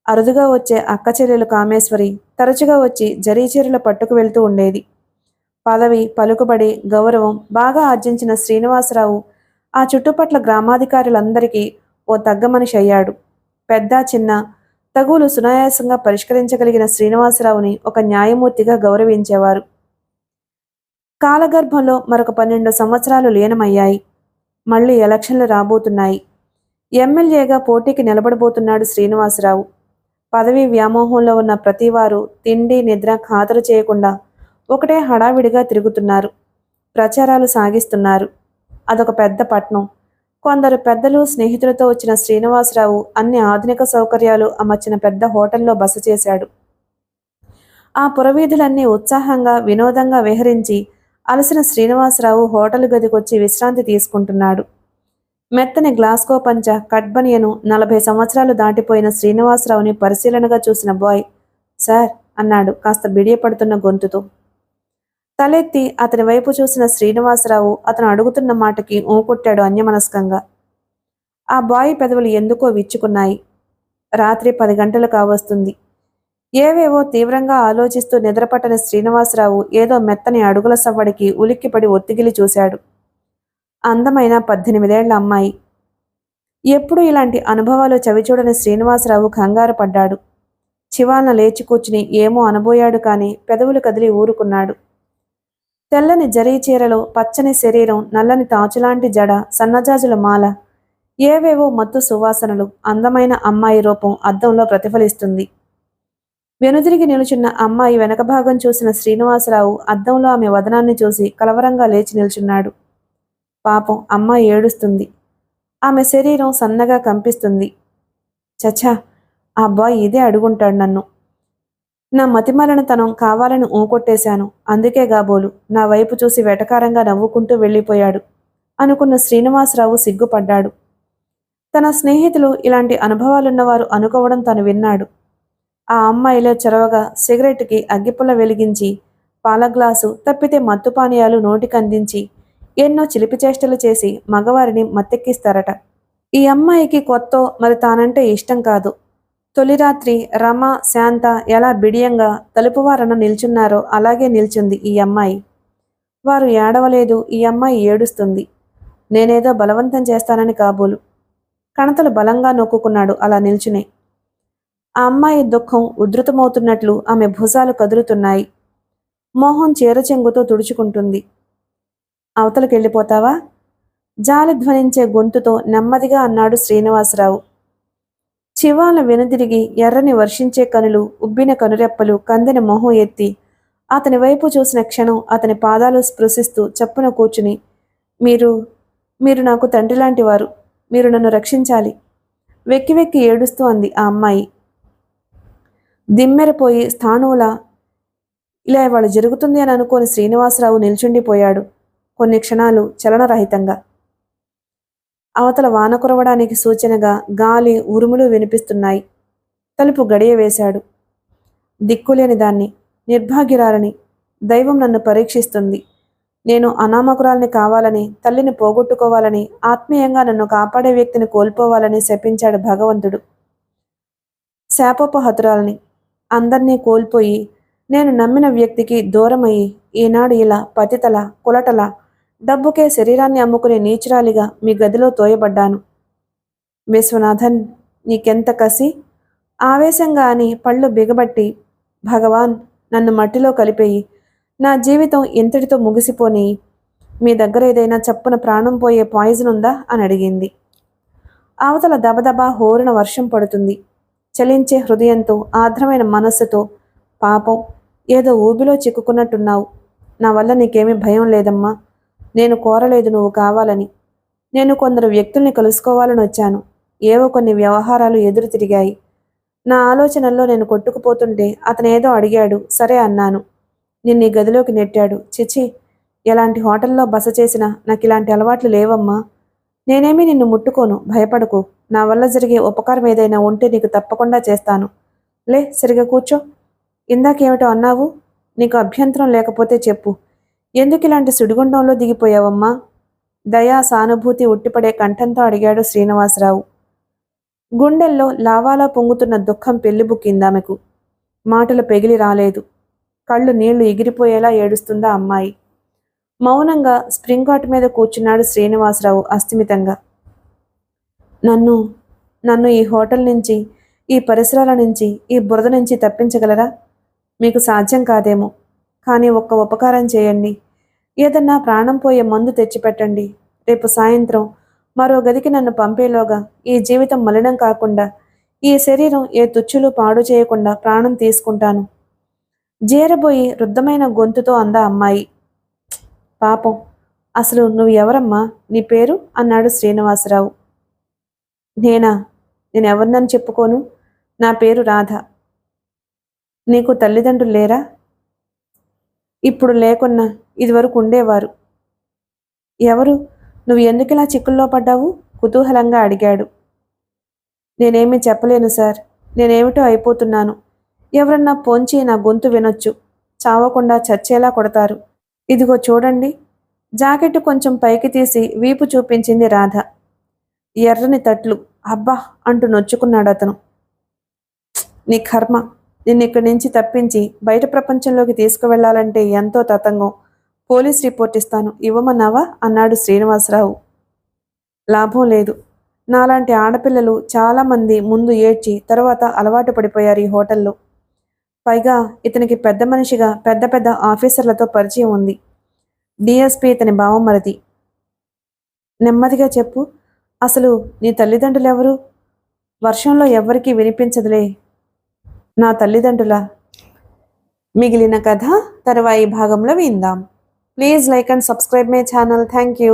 అరుదుగా వచ్చే అక్క చెల్లెలు కామేశ్వరి తరచుగా వచ్చి జరీచీరలు పట్టుకు వెళ్తూ ఉండేది. పదవి, పలుకుబడి, గౌరవం బాగా ఆర్జించిన శ్రీనివాసరావు ఆ చుట్టుపట్ల గ్రామాధికారులందరికీ ఓ తగ్గ మనిషి అయ్యాడు. పెద్ద చిన్న తగులు సునాయాసంగా పరిష్కరించగలిగిన శ్రీనివాసరావుని ఒక న్యాయమూర్తిగా గౌరవించేవారు. కాలగర్భంలో మరొక 12 సంవత్సరాలు లీనమయ్యాయి. మళ్లీ ఎలక్షన్లు రాబోతున్నాయి. ఎమ్మెల్యేగా పోటీకి నిలబడబోతున్నాడు శ్రీనివాసరావు. పదవి వ్యామోహంలో ఉన్న ప్రతివారు తిండి, నిద్ర ఖాతరు చేయకుండా ఒకటే హడావిడిగా తిరుగుతున్నారు. ప్రచారాలు సాగిస్తున్నారు. అదొక పెద్ద పట్నం. కొందరు పెద్దలు, స్నేహితులతో వచ్చిన శ్రీనివాసరావు అన్ని ఆధునిక సౌకర్యాలు అమర్చిన పెద్ద హోటల్లో బస చేశాడు. ఆ పురవీధులన్నీ ఉత్సాహంగా, వినోదంగా విహరించి అలసిన శ్రీనివాసరావు హోటల్ గదికొచ్చి విశ్రాంతి తీసుకుంటున్నాడు. మెత్తని గ్లాస్కో పంచ, కట్బనియను 40 సంవత్సరాలు దాటిపోయిన శ్రీనివాసరావుని పరిశీలనగా చూసిన బాయ్, సార్ అన్నాడు కాస్త బిడియపడుతున్న గొంతుతో. తలెత్తి అతని వైపు చూసిన శ్రీనివాసరావు అతను అడుగుతున్న మాటకి ఊకొట్టాడు అన్యమనస్కంగా. ఆ బాయ్ పెదవులు ఎందుకో విచ్చుకున్నాయి. రాత్రి 10 గంటలు కావస్తుంది. ఏవేవో తీవ్రంగా ఆలోచిస్తూ నిద్రపట్టని శ్రీనివాసరావు ఏదో మెత్తని అడుగుల సవ్వడికి ఉలిక్కిపడి ఒత్తిగిలి చూశాడు. అందమైన 18 ఏళ్ల అమ్మాయి. ఎప్పుడూ ఇలాంటి అనుభవాలు చవిచూడని శ్రీనివాసరావు కంగారు పడ్డాడు. చివాలన లేచి కూర్చుని ఏమో అనబోయాడు కానీ పెదవులు కదిలి ఊరుకున్నాడు. తెల్లని జరీ చీరలో, పచ్చని శరీరం, నల్లని తాచులాంటి జడ, సన్నజాజుల మాల, ఏవేవో మత్తు సువాసనలు. అందమైన అమ్మాయి రూపం అద్దంలో ప్రతిఫలిస్తుంది. వెనుదిరిగి నిలుచున్న అమ్మాయి వెనక భాగం చూసిన శ్రీనివాసరావు అద్దంలో ఆమె వదనాన్ని చూసి కలవరంగా లేచి నిల్చున్నాడు. పాపం అమ్మాయి ఏడుస్తుంది. ఆమె శరీరం సన్నగా కంపిస్తుంది. చచ్చా, ఆ బాయ్ ఇదే అడుగుంటాడు నన్ను. నా మతిమలనతనం కావాలని ఊకొట్టేశాను. అందుకే కాబోలు నా వైపు చూసి వెటకారంగా నవ్వుకుంటూ వెళ్ళిపోయాడు అనుకున్న శ్రీనివాసరావు సిగ్గుపడ్డాడు. తన స్నేహితులు ఇలాంటి అనుభవాలున్నవారు అనుకోవడం తను విన్నాడు. ఆ అమ్మాయిలో చొరవగా సిగరెట్కి అగ్గిపుల్ల వెలిగించి, పాల గ్లాసు, తప్పితే మత్తు పానీయాలు నోటికందించి ఎన్నో చిలిపి చేష్టలు చేసి మగవారిని మత్తెక్కిస్తారట. ఈ అమ్మాయికి కొత్తో మరి తానంటే ఇష్టం కాదు. తొలి రాత్రి రమ, శాంత ఎలా బిడియంగా తలుపువారన నిల్చున్నారో అలాగే నిల్చుంది ఈ అమ్మాయి. వారు ఏడవలేదు, ఈ అమ్మాయి ఏడుస్తుంది. నేనేదో బలవంతం చేస్తానని కాబోలు. కణతలు బలంగా నొక్కుకున్నాడు అలా నిల్చునే. ఆ అమ్మాయి దుఃఖం ఉధృతమవుతున్నట్లు ఆమె భుజాలు కదులుతున్నాయి. మోహన్ చీరచెంగుతో తుడుచుకుంటుంది. అవతలకెళ్ళిపోతావా? జాలి ధ్వనించే గొంతుతో నెమ్మదిగా అన్నాడు శ్రీనివాసరావు. చివాల వెనుదిరిగి ఎర్రని వర్షించే కనులు, ఉబ్బిన కనురెప్పలు, కందిన మొహం ఎత్తి అతని వైపు చూసిన క్షణం అతని పాదాలు స్పృశిస్తూ చప్పున కూర్చుని, మీరు మీరు నాకు తండ్రిలాంటి వారు, మీరు నన్ను రక్షించాలి, వెక్కి వెక్కి ఏడుస్తూ అంది ఆ అమ్మాయి. దిమ్మెరపోయి స్థాణువులా ఇలా ఇవాళ జరుగుతుంది అని అనుకోని శ్రీనివాసరావు నిల్చుండిపోయాడు కొన్ని క్షణాలు చలనరహితంగా. అవతల వాన కురవడానికి సూచనగా గాలి, ఉరుములు వినిపిస్తున్నాయి. తలుపు గడియ వేశాడు. దిక్కులేని దాన్ని, నిర్భాగ్యురాలని, దైవం నన్ను పరీక్షిస్తుంది. నేను అనామకురాల్ని కావాలని, తల్లిని పోగొట్టుకోవాలని, ఆత్మీయంగా నన్ను కాపాడే వ్యక్తిని కోల్పోవాలని శపించాడు భగవంతుడు. శాపోపహతురాల్ని, అందర్నీ కోల్పోయి నేను నమ్మిన వ్యక్తికి దూరమయ్యి ఈనాడు ఇలా పతితల, కులటల, డబ్బుకే శరీరాన్ని అమ్ముకునే నీచురాలిగా మీ గదిలో తోయబడ్డాను. విశ్వనాథన్, నీకెంత కసి! ఆవేశంగా అని పళ్ళు బిగబట్టి, భగవాన్ నన్ను మట్టిలో కలిపేయి, నా జీవితం ఇంతటితో ముగిసిపోని, మీ దగ్గర ఏదైనా చప్పున ప్రాణం పోయే పాయిజన్ ఉందా అని అడిగింది. అవతల దబదబా హోరున వర్షం పడుతుంది. చలించే హృదయంతో, ఆర్ద్రమైన మనస్సుతో, పాపం ఏదో ఊబిలో చిక్కుకున్నట్టున్నావు. నా వల్ల నీకేమీ భయం లేదమ్మా. నేను కోరలేదు నువ్వు కావాలని. నేను కొందరు వ్యక్తుల్ని కలుసుకోవాలని వచ్చాను. ఏవో కొన్ని వ్యవహారాలు ఎదురు తిరిగాయి. నా ఆలోచనల్లో నేను కొట్టుకుపోతుంటే అతనేదో అడిగాడు, సరే అన్నాను. నిన్ను ఈ గదిలోకి నెట్టాడు. చిచి, ఎలాంటి హోటల్లో బస చేసినా నాకు ఇలాంటి అలవాట్లు లేవమ్మా. నేనేమీ నిన్ను ముట్టుకోను, భయపడకు. నా వల్ల జరిగే ఉపకారం ఏదైనా ఉంటే నీకు తప్పకుండా చేస్తాను. లే, సరిగా కూర్చో. ఇందాకేమిటో అన్నావు? నీకు అభ్యంతరం లేకపోతే చెప్పు. ఎందుకు ఇలాంటి సుడిగుండంలో దిగిపోయావమ్మా? దయా, సానుభూతి ఉట్టిపడే కంఠంతో అడిగాడు శ్రీనివాసరావు. గుండెల్లో లావాలా పొంగుతున్న దుఃఖం పెళ్లిబుక్కిందామెకు. మాటలు పెగిలి రాలేదు. కళ్ళు నీళ్లు ఎగిరిపోయేలా ఏడుస్తుందా అమ్మాయి. మౌనంగా స్ప్రింగ్ కాట్ మీద కూర్చున్నాడు శ్రీనివాసరావు అస్థిమితంగా. నన్ను నన్ను ఈ హోటల్ నుంచి, ఈ పరిసరాల నుంచి, ఈ బురద నుంచి తప్పించగలరా? మీకు సాధ్యం కాదేమో, కానీ ఒక్క ఉపకారం చేయండి. ఏదన్నా ప్రాణం పోయే మందు తెచ్చిపెట్టండి. రేపు సాయంత్రం మరో గదికి నన్ను పంపేలోగా ఈ జీవితం మలినం కాకుండా, ఈ శరీరం ఏ తుచ్చులు పాడు చేయకుండా ప్రాణం తీసుకుంటాను. జీరబోయి రుద్ధమైన గొంతుతో అందా అమ్మాయి. పాపం, అసలు నువ్వు ఎవరమ్మా? నీ పేరు అన్నాడు శ్రీనివాసరావు. నేనెవరినని చెప్పుకోను. నా పేరు రాధ. నీకు తల్లిదండ్రులు లేరా? ఇప్పుడు లేకున్నా ఇదివరకు ఉండేవారు. ఎవరు? నువ్వు ఎందుకిలా చిక్కుల్లో పడ్డావు? కుతూహలంగా అడిగాడు. నేనేమీ చెప్పలేను సార్. నేనేమిటో అయిపోతున్నాను. ఎవరన్నా పొంచి నా గొంతు వినొచ్చు. చావకుండా చచ్చేలా కొడతారు. ఇదిగో చూడండి. జాకెట్టు కొంచెం పైకి తీసి వీపు చూపించింది రాధ. ఎర్రని తట్లు. అబ్బా అంటూ నొచ్చుకున్నాడు అతను. నీ కర్మ. నిన్నిక్కడి నుంచి తప్పించి బయట ప్రపంచంలోకి తీసుకువెళ్లాలంటే ఎంతో తతంగం. పోలీస్ రిపోర్ట్ ఇస్తాను, ఇవ్వమన్నావా అన్నాడు శ్రీనివాసరావు. లాభం లేదు. నాలాంటి ఆడపిల్లలు చాలామంది ముందు ఏడ్చి తర్వాత అలవాటు పడిపోయారు ఈ హోటల్లో. పైగా ఇతనికి పెద్ద మనిషిగా పెద్ద పెద్ద ఆఫీసర్లతో పరిచయం ఉంది. డిఎస్పీ ఇతని బావమరిది. నెమ్మదిగా చెప్పు. అసలు నీ తల్లిదండ్రులు ఎవరు? వర్షంలో ఎవ్వరికీ వినిపించదులే. నా తల్లిదండ్రులా? మిగిలిన కథ తరువాయి భాగంలో విందాం. Please like and subscribe my channel. Thank you.